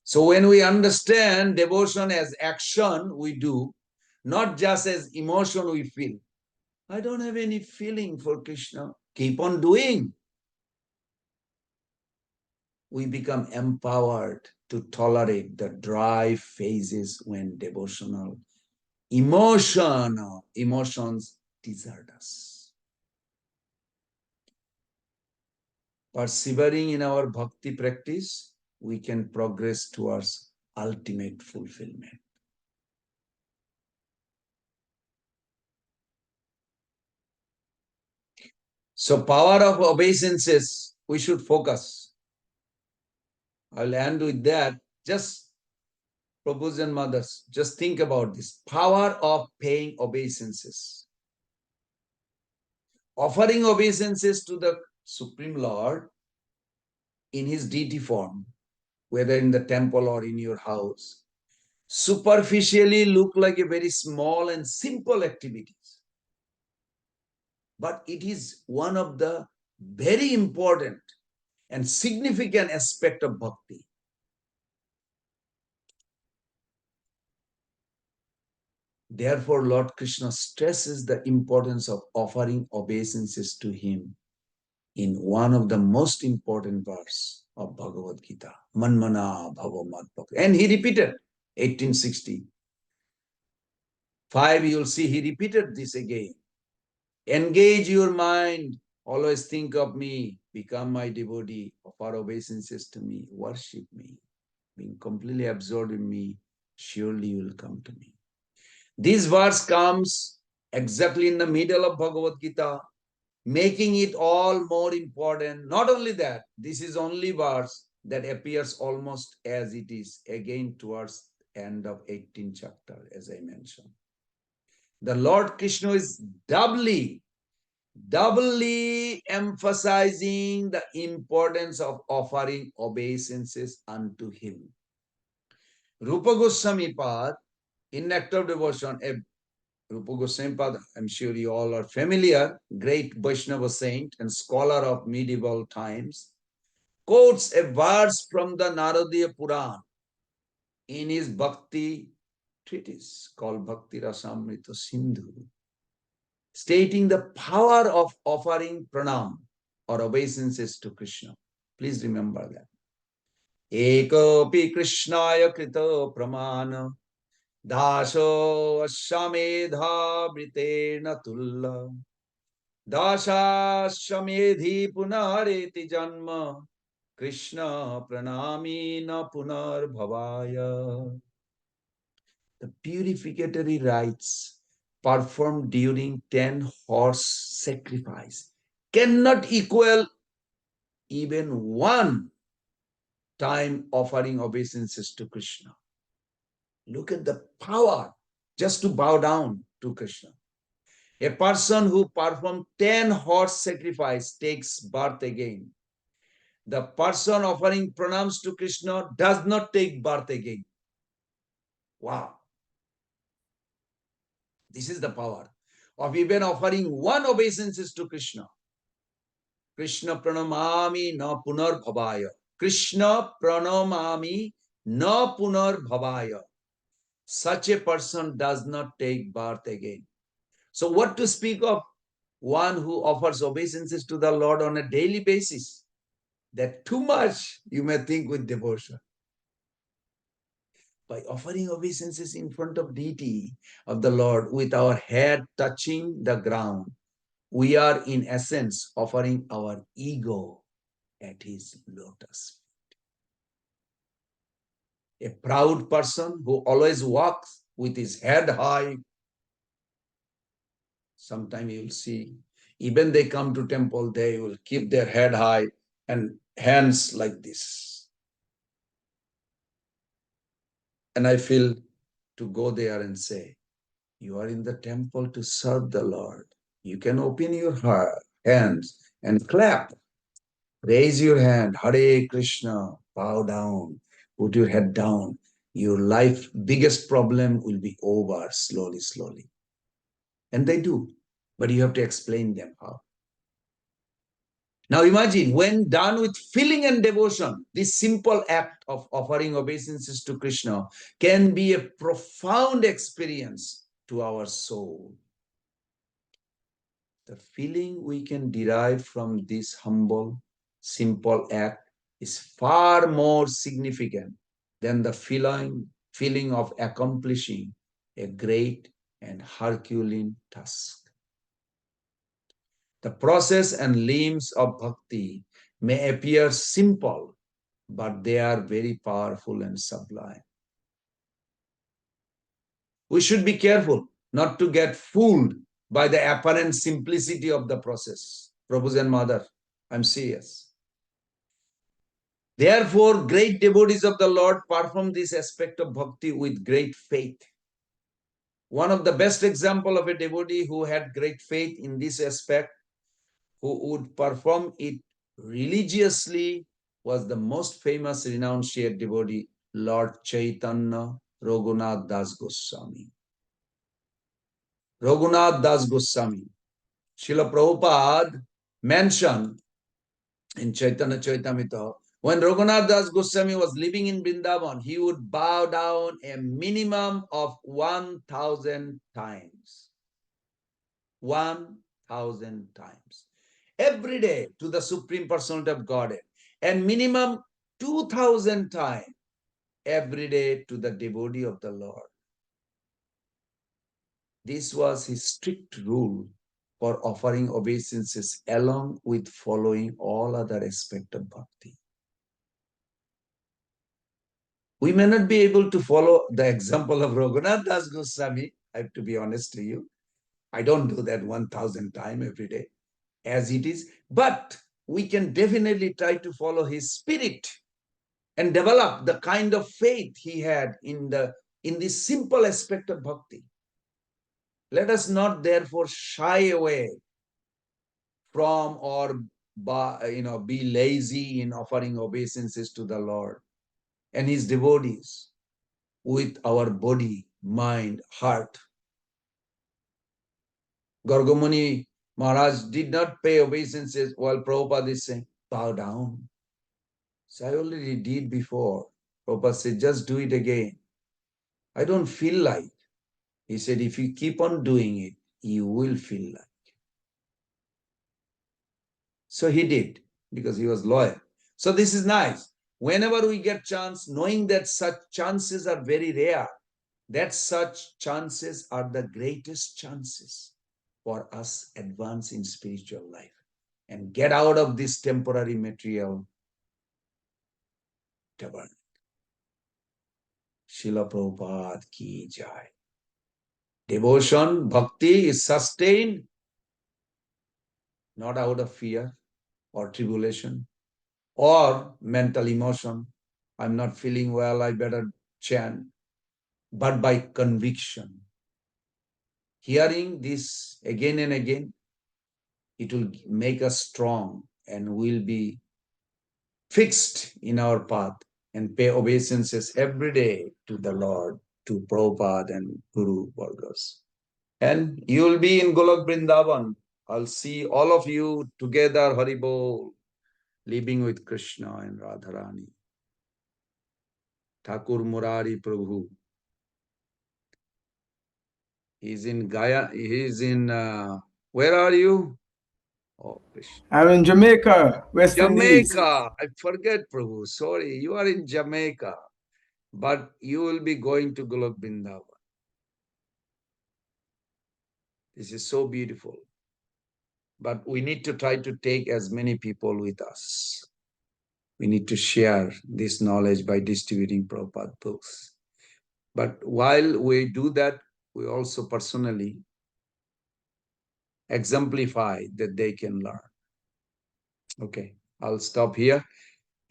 So when we understand devotion as action we do, not just as emotion we feel. I don't have any feeling for Krishna. Keep on doing. We become empowered to tolerate the dry phases when emotions desert us. Persevering in our bhakti practice, we can progress towards ultimate fulfillment. So power of obeisances, we should focus. I'll end with that. Just Prabhus and mothers, just think about this. Power of paying obeisances. Offering obeisances to the Supreme Lord in his deity form, whether in the temple or in your house, superficially look like a very small and simple activities. But it is one of the very important and significant aspect of bhakti. Therefore, Lord Krishna stresses the importance of offering obeisances to him in one of the most important verse of Bhagavad Gita, Manmana Bhava Mad Bhakti. And he repeated 1865. You'll see he repeated this again. Engage your mind, always think of me, become my devotee, offer obeisances to me, worship me, being completely absorbed in me, surely you will come to me. This verse comes exactly in the middle of Bhagavad Gita, making it all more important. Not only that, this is only verse that appears almost as it is again towards the end of 18th chapter, as I mentioned. The Lord Krishna is doubly emphasizing the importance of offering obeisances unto him. Rupa Goswami Pad, in Nectar of Devotion, Rupa Goswami Pad, I'm sure you all are familiar, great Vaishnava saint and scholar of medieval times, quotes a verse from the Naradiya Puran in his Bhakti treatise called Bhakti Rasamrita Sindhu, stating the power of offering pranam or obeisances to Krishna. Please remember that. Ekopi Krishnaya krita pramana dasho ashamedha britena tulla dasha ashamedhi punareti janma Krishna pranami na punar bhavaya. The purificatory rites performed during 10 horse sacrifice cannot equal even one time offering obeisances to Krishna. Look at the power just to bow down to Krishna. A person who performed 10 horse sacrifice takes birth again. The person offering pranams to Krishna does not take birth again. Wow. This is the power of even offering one obeisances to Krishna. Krishna pranamami na punar bhavaya. Krishna pranamami na punar bhavaya. Such a person does not take birth again. So what to speak of one who offers obeisances to the Lord on a daily basis? That too much, you may think, with devotion. By offering obeisances in front of deity of the Lord with our head touching the ground, we are in essence offering our ego at his lotus. A proud person who always walks with his head high. Sometimes you'll see, even they come to temple, they will keep their head high and hands like this. And I feel to go there and say, you are in the temple to serve the Lord. You can open your hands and clap. Raise your hand, Hare Krishna, bow down, put your head down. Your life biggest problem will be over slowly, slowly. And they do, but you have to explain them how. Now imagine, when done with feeling and devotion, this simple act of offering obeisances to Krishna can be a profound experience to our soul. The feeling we can derive from this humble, simple act is far more significant than the feeling of accomplishing a great and Herculean task. The process and limbs of bhakti may appear simple, but they are very powerful and sublime. We should be careful not to get fooled by the apparent simplicity of the process. Prabhus and Mother, I'm serious. Therefore, great devotees of the Lord perform this aspect of bhakti with great faith. One of the best example of a devotee who had great faith in this aspect, who would perform it religiously, was the most famous renunciate devotee, Lord Chaitanya Raghunath Das Goswami. Raghunath Das Goswami. Srila Prabhupada mentioned in Chaitanya Chaitamrita, when Raghunath Das Goswami was living in Vrindavan, he would bow down a minimum of 1,000 times. 1,000 times. Every day to the Supreme Personality of Godhead. And minimum 2,000 times every day to the devotee of the Lord. This was his strict rule for offering obeisances along with following all other aspects of bhakti. We may not be able to follow the example of Raghunath Das Goswami, I have to be honest to you. I don't do that 1,000 times every day as it is, but we can definitely try to follow his spirit and develop the kind of faith he had in this simple aspect of bhakti. Let us not therefore shy away from or be lazy in offering obeisances to the Lord and his devotees with our body, mind, heart. Gargamuni Maharaj did not pay obeisances while Prabhupada is saying, bow down. So I already did before. Prabhupada said, just do it again. I don't feel like. He said, if you keep on doing it, you will feel like. So he did, because he was loyal. So this is nice. Whenever we get chance, knowing that such chances are very rare, that such chances are the greatest chances for us advance in spiritual life and get out of this temporary material tabernacle. Srila Prabhupada ki jai. Devotion, bhakti is sustained not out of fear or tribulation or mental emotion. I'm not feeling well, I better chant, but by conviction. Hearing this again and again, it will make us strong and we'll be fixed in our path and pay obeisances every day to the Lord, to Prabhupada and Guru Vargas. And you will be in Golok Vrindavan. I'll see all of you together, Haribol, living with Krishna and Radharani. Thakur Murari Prabhu. He's in Gaya. He's in, where are you? Oh, Krishna. I'm in Jamaica, West Indies. Jamaica. I forget, Prabhu. Sorry, you are in Jamaica. But you will be going to Golok Vrindavan. This is so beautiful. But we need to try to take as many people with us. We need to share this knowledge by distributing Prabhupada books. But while we do that, we also personally exemplify that they can learn. Okay, I'll stop here.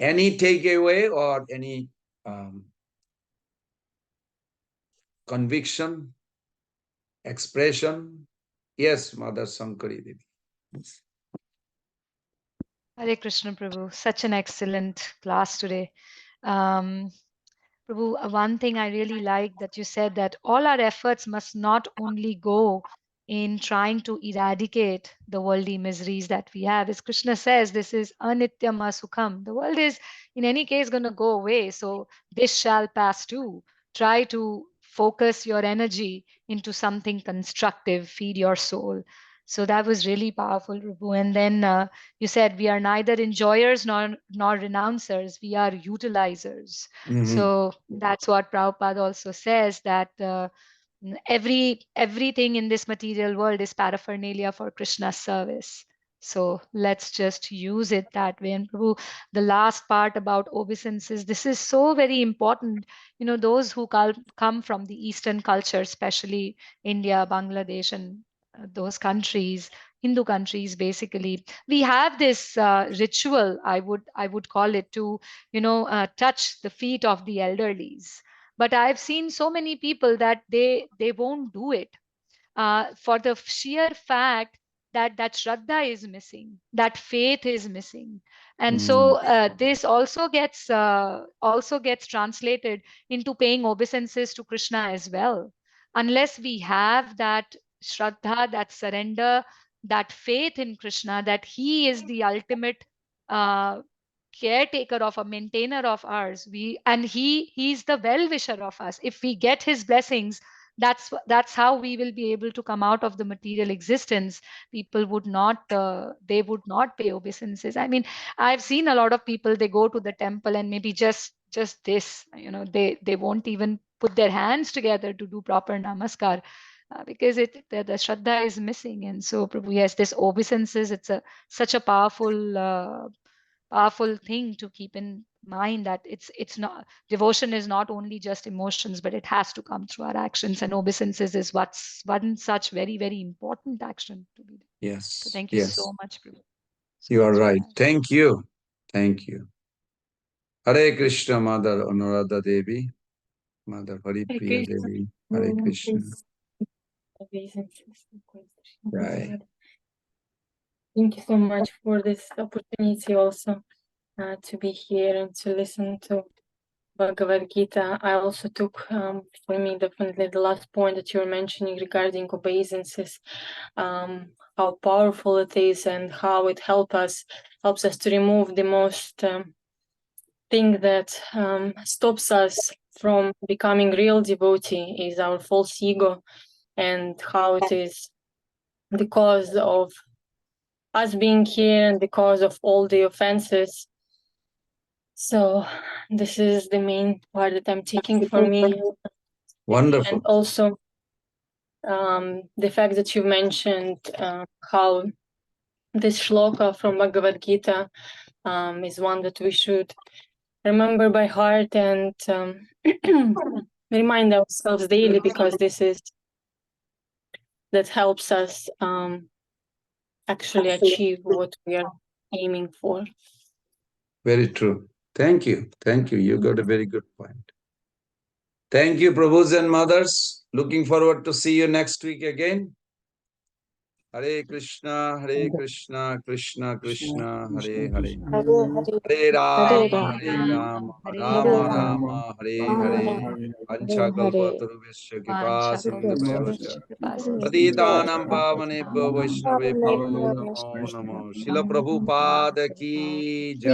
Any takeaway or any conviction, expression? Yes, Mother Sankari Devi. Hare Krishna Prabhu, such an excellent class today. Um, Prabhu, one thing I really like that you said that all our efforts must not only go in trying to eradicate the worldly miseries that we have. As Krishna says, this is anityam asukham. The world is in any case going to go away. So this shall pass too. Try to focus your energy into something constructive, feed your soul. So that was really powerful, Prabhu. And then you said we are neither enjoyers nor renouncers. We are utilizers. So that's what Prabhupada also says, that everything in this material world is paraphernalia for Krishna's service. So let's just use it that way. And Prabhu, the last part about obeisances, this is so very important. You know, those who come from the Eastern culture, especially India, Bangladesh, and those countries, Hindu countries, basically, we have this ritual, I would call it, to touch the feet of the elderlies. But I've seen so many people that they won't do it, for the sheer fact that Shraddha is missing, that faith is missing. And so this also gets translated into paying obeisances to Krishna as well. Unless we have that Shraddha, that surrender, that faith in Krishna, that he is the ultimate uh, caretaker of, a maintainer of ours, he's the well-wisher of us. If we get his blessings, that's how we will be able to come out of the material existence. People would not they would not pay obeisances. I mean, I've seen a lot of people, they go to the temple and maybe just this, they won't even put their hands together to do proper namaskar, because the Shraddha is missing. And so, Prabhu, yes, this obeisances, it's such a powerful thing to keep in mind, that it's not, devotion is not only just emotions, but it has to come through our actions, and obeisances is one such very, very important action to be done. Yes. So thank you so much, Prabhu. So You are much for right. that. Thank you. Thank you. Hare Krishna, Mother Anuradha Devi, Mother Haripriya Devi. Hare Krishna. Right. Thank you so much for this opportunity also to be here and to listen to Bhagavad Gita. I also took, for me, definitely the last point that you were mentioning regarding obeisances, how powerful it is and how it helps us to remove the most thing that stops us from becoming real devotee is our false ego, and how it is the cause of us being here and the cause of all the offenses. So this is the main part that I'm taking for me. Wonderful. And also the fact that you mentioned how this shloka from Bhagavad Gita is one that we should remember by heart and remind ourselves daily, because this is that helps us actually achieve what we are aiming for. Very true. Thank you. Thank you. You got a very good point. Thank you, Prabhus and Mothers. Looking forward to see you next week again. Hare Krishna, Krishna Krishna, Hare Hare. Hare Rama, Rama Rama, Hare Hare. Ancha kalpatarubhasya kripa sindubhyavasya. Patitanam pavanebhyo vaishnavebhyo namo namo. Srila Prabhupada ki jai.